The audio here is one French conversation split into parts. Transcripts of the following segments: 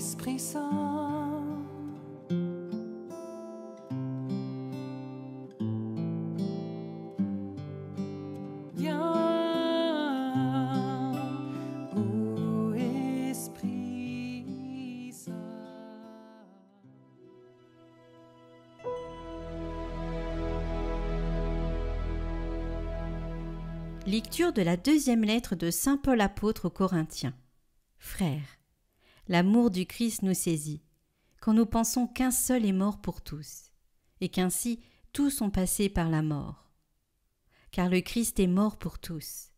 Esprit Saint. Viens, ô Esprit Saint. Lecture de la deuxième lettre de saint Paul apôtre aux Corinthiens. Frères, l'amour du Christ nous saisit, quand nous pensons qu'un seul est mort pour tous, et qu'ainsi tous sont passés par la mort. Car le Christ est mort pour tous,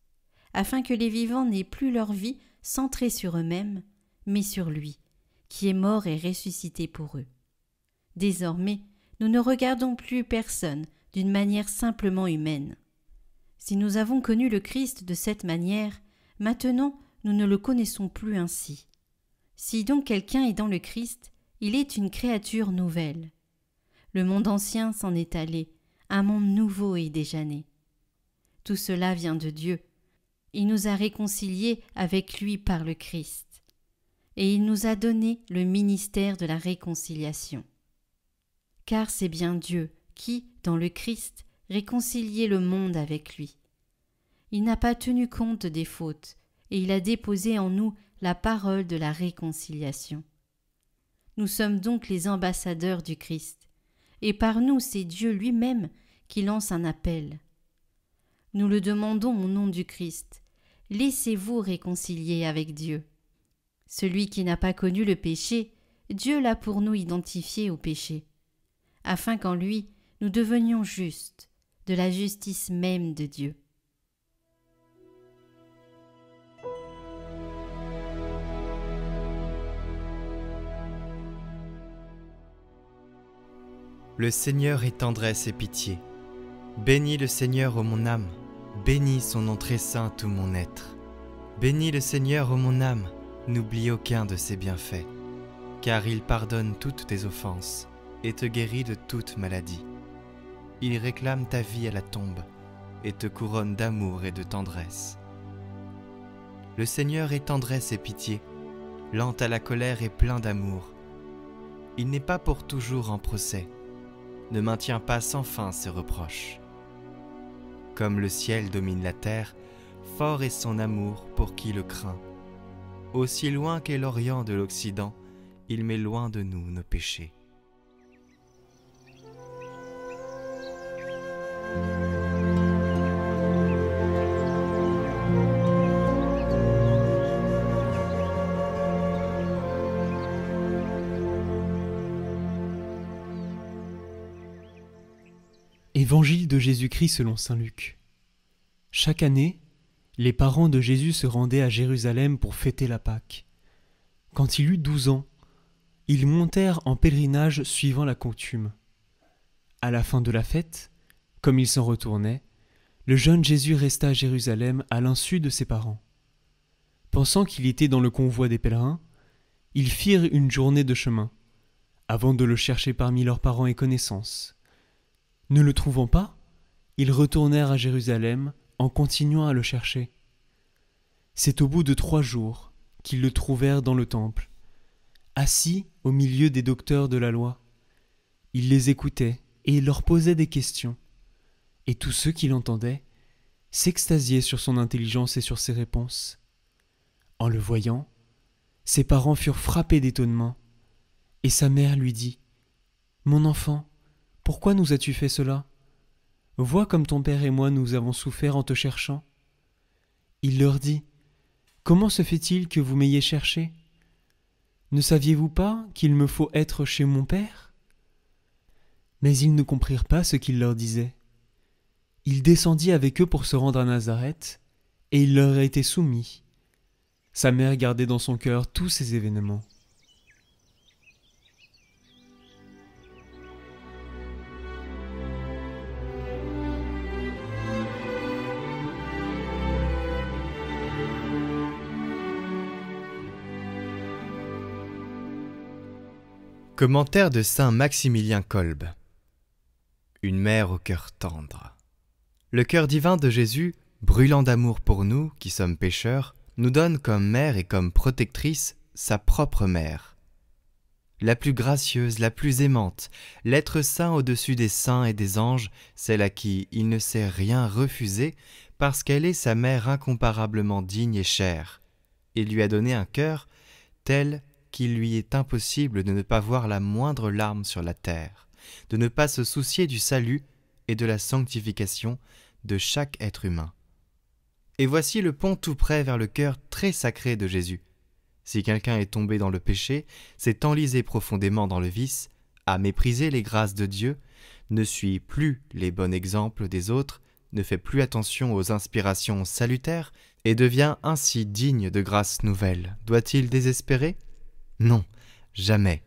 afin que les vivants n'aient plus leur vie centrée sur eux-mêmes, mais sur lui, qui est mort et ressuscité pour eux. Désormais, nous ne regardons plus personne d'une manière simplement humaine. Si nous avons connu le Christ de cette manière, maintenant nous ne le connaissons plus ainsi. Si donc quelqu'un est dans le Christ, il est une créature nouvelle. Le monde ancien s'en est allé, un monde nouveau est déjà né. Tout cela vient de Dieu. Il nous a réconciliés avec lui par le Christ. Et il nous a donné le ministère de la réconciliation. Car c'est bien Dieu qui, dans le Christ, réconciliait le monde avec lui. Il n'a pas tenu compte des fautes, et il a déposé en nous la parole de la réconciliation. Nous sommes donc les ambassadeurs du Christ, et par nous c'est Dieu lui-même qui lance un appel. Nous le demandons au nom du Christ, laissez-vous réconcilier avec Dieu. Celui qui n'a pas connu le péché, Dieu l'a pour nous identifié au péché, afin qu'en lui nous devenions justes, de la justice même de Dieu. Le Seigneur est tendresse et pitié. Bénis le Seigneur, ô mon âme, bénis son nom très saint tout mon être. Bénis le Seigneur, ô mon âme, n'oublie aucun de ses bienfaits, car il pardonne toutes tes offenses et te guérit de toute maladie. Il réclame ta vie à la tombe et te couronne d'amour et de tendresse. Le Seigneur est tendresse et pitié, lent à la colère et plein d'amour. Il n'est pas pour toujours en procès, ne maintient pas sans fin ses reproches. Comme le ciel domine la terre, fort est son amour pour qui le craint. Aussi loin qu'est l'Orient de l'Occident, il met loin de nous nos péchés. Évangile de Jésus-Christ selon saint Luc. Chaque année, les parents de Jésus se rendaient à Jérusalem pour fêter la Pâque. Quand il eut 12 ans, ils montèrent en pèlerinage suivant la coutume. À la fin de la fête, comme ils s'en retournaient, le jeune Jésus resta à Jérusalem à l'insu de ses parents. Pensant qu'il était dans le convoi des pèlerins, ils firent une journée de chemin, avant de le chercher parmi leurs parents et connaissances. Ne le trouvant pas, ils retournèrent à Jérusalem en continuant à le chercher. C'est au bout de 3 jours qu'ils le trouvèrent dans le temple, assis au milieu des docteurs de la loi. Il les écoutait et leur posait des questions, et tous ceux qui l'entendaient s'extasiaient sur son intelligence et sur ses réponses. En le voyant, ses parents furent frappés d'étonnement, et sa mère lui dit : « Mon enfant, pourquoi nous as-tu fait cela ? Vois comme ton père et moi nous avons souffert en te cherchant. » Il leur dit : « Comment se fait-il que vous m'ayez cherché ? Ne saviez-vous pas qu'il me faut être chez mon père ? » Mais ils ne comprirent pas ce qu'il leur disait. Il descendit avec eux pour se rendre à Nazareth, et il leur était soumis. Sa mère gardait dans son cœur tous ces événements. Commentaire de saint Maximilien Kolb. Une mère au cœur tendre. Le cœur divin de Jésus, brûlant d'amour pour nous, qui sommes pécheurs, nous donne comme mère et comme protectrice sa propre mère, la plus gracieuse, la plus aimante, l'être saint au-dessus des saints et des anges, celle à qui il ne sait rien refuser, parce qu'elle est sa mère incomparablement digne et chère. Il lui a donné un cœur tel qu'il lui est impossible de ne pas voir la moindre larme sur la terre, de ne pas se soucier du salut et de la sanctification de chaque être humain. Et voici le pont tout près vers le cœur très sacré de Jésus. Si quelqu'un est tombé dans le péché, s'est enlisé profondément dans le vice, a méprisé les grâces de Dieu, ne suit plus les bons exemples des autres, ne fait plus attention aux inspirations salutaires et devient ainsi digne de grâces nouvelles, doit-il désespérer? Non, jamais,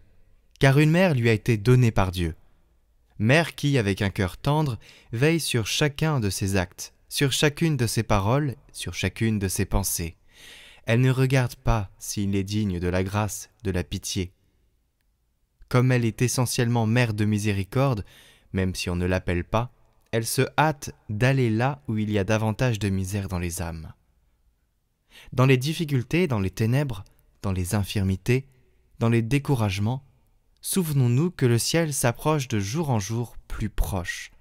car une mère lui a été donnée par Dieu. Mère qui, avec un cœur tendre, veille sur chacun de ses actes, sur chacune de ses paroles, sur chacune de ses pensées. Elle ne regarde pas s'il est digne de la grâce, de la pitié. Comme elle est essentiellement mère de miséricorde, même si on ne l'appelle pas, elle se hâte d'aller là où il y a davantage de misère dans les âmes. Dans les difficultés, dans les ténèbres, dans les infirmités, dans les découragements, souvenons-nous que le ciel s'approche de jour en jour plus proche.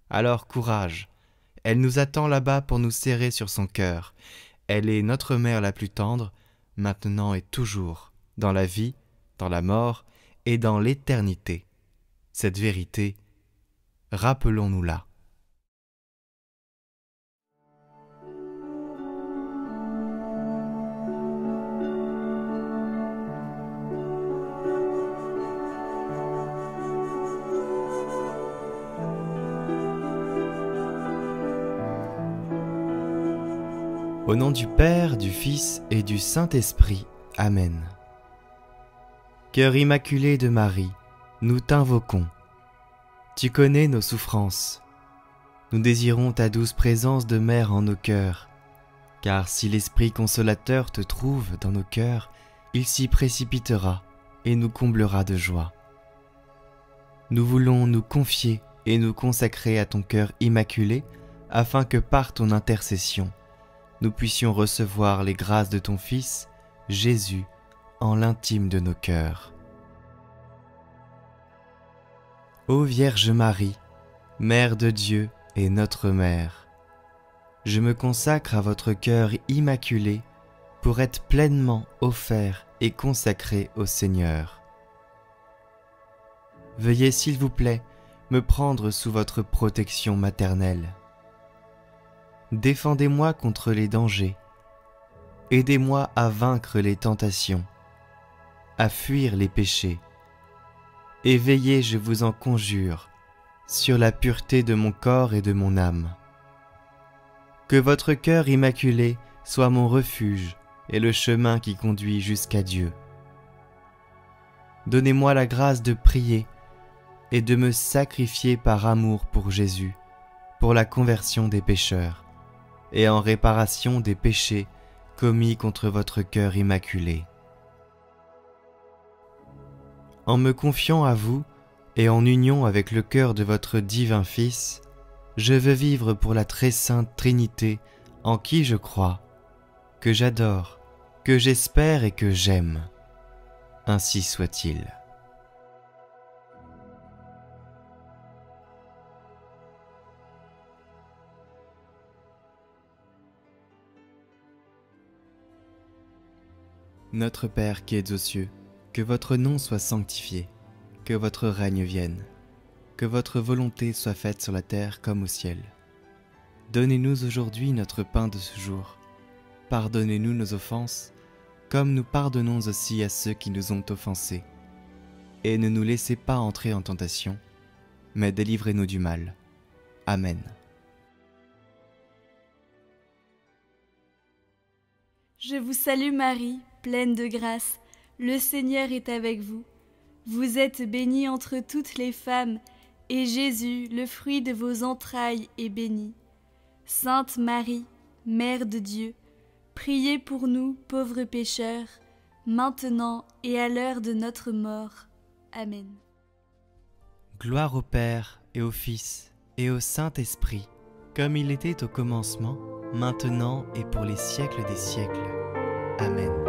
Alors courage, elle nous attend là-bas pour nous serrer sur son cœur. Elle est notre mère la plus tendre, maintenant et toujours, dans la vie, dans la mort et dans l'éternité. Cette vérité, rappelons-nous-la. Au nom du Père, du Fils et du Saint-Esprit. Amen. Cœur immaculé de Marie, nous t'invoquons. Tu connais nos souffrances. Nous désirons ta douce présence de mère en nos cœurs, car si l'Esprit consolateur te trouve dans nos cœurs, il s'y précipitera et nous comblera de joie. Nous voulons nous confier et nous consacrer à ton cœur immaculé, afin que par ton intercession, nous puissions recevoir les grâces de ton Fils, Jésus, en l'intime de nos cœurs. Ô Vierge Marie, Mère de Dieu et notre Mère, je me consacre à votre cœur immaculé pour être pleinement offert et consacré au Seigneur. Veuillez, s'il vous plaît, me prendre sous votre protection maternelle. Défendez-moi contre les dangers. Aidez-moi à vaincre les tentations, à fuir les péchés. Et veillez, je vous en conjure, sur la pureté de mon corps et de mon âme. Que votre cœur immaculé soit mon refuge et le chemin qui conduit jusqu'à Dieu. Donnez-moi la grâce de prier et de me sacrifier par amour pour Jésus, pour la conversion des pécheurs et en réparation des péchés commis contre votre cœur immaculé. En me confiant à vous et en union avec le cœur de votre divin Fils, je veux vivre pour la très sainte Trinité en qui je crois, que j'adore, que j'espère et que j'aime. Ainsi soit-il. Notre Père qui es aux cieux, que votre nom soit sanctifié, que votre règne vienne, que votre volonté soit faite sur la terre comme au ciel. Donnez-nous aujourd'hui notre pain de ce jour. Pardonnez-nous nos offenses, comme nous pardonnons aussi à ceux qui nous ont offensés. Et ne nous laissez pas entrer en tentation, mais délivrez-nous du mal. Amen. Je vous salue Marie, pleine de grâce, le Seigneur est avec vous. Vous êtes bénie entre toutes les femmes, et Jésus, le fruit de vos entrailles, est béni. Sainte Marie, Mère de Dieu, priez pour nous, pauvres pécheurs, maintenant et à l'heure de notre mort. Amen. Gloire au Père et au Fils et au Saint-Esprit, comme il était au commencement, maintenant et pour les siècles des siècles. Amen.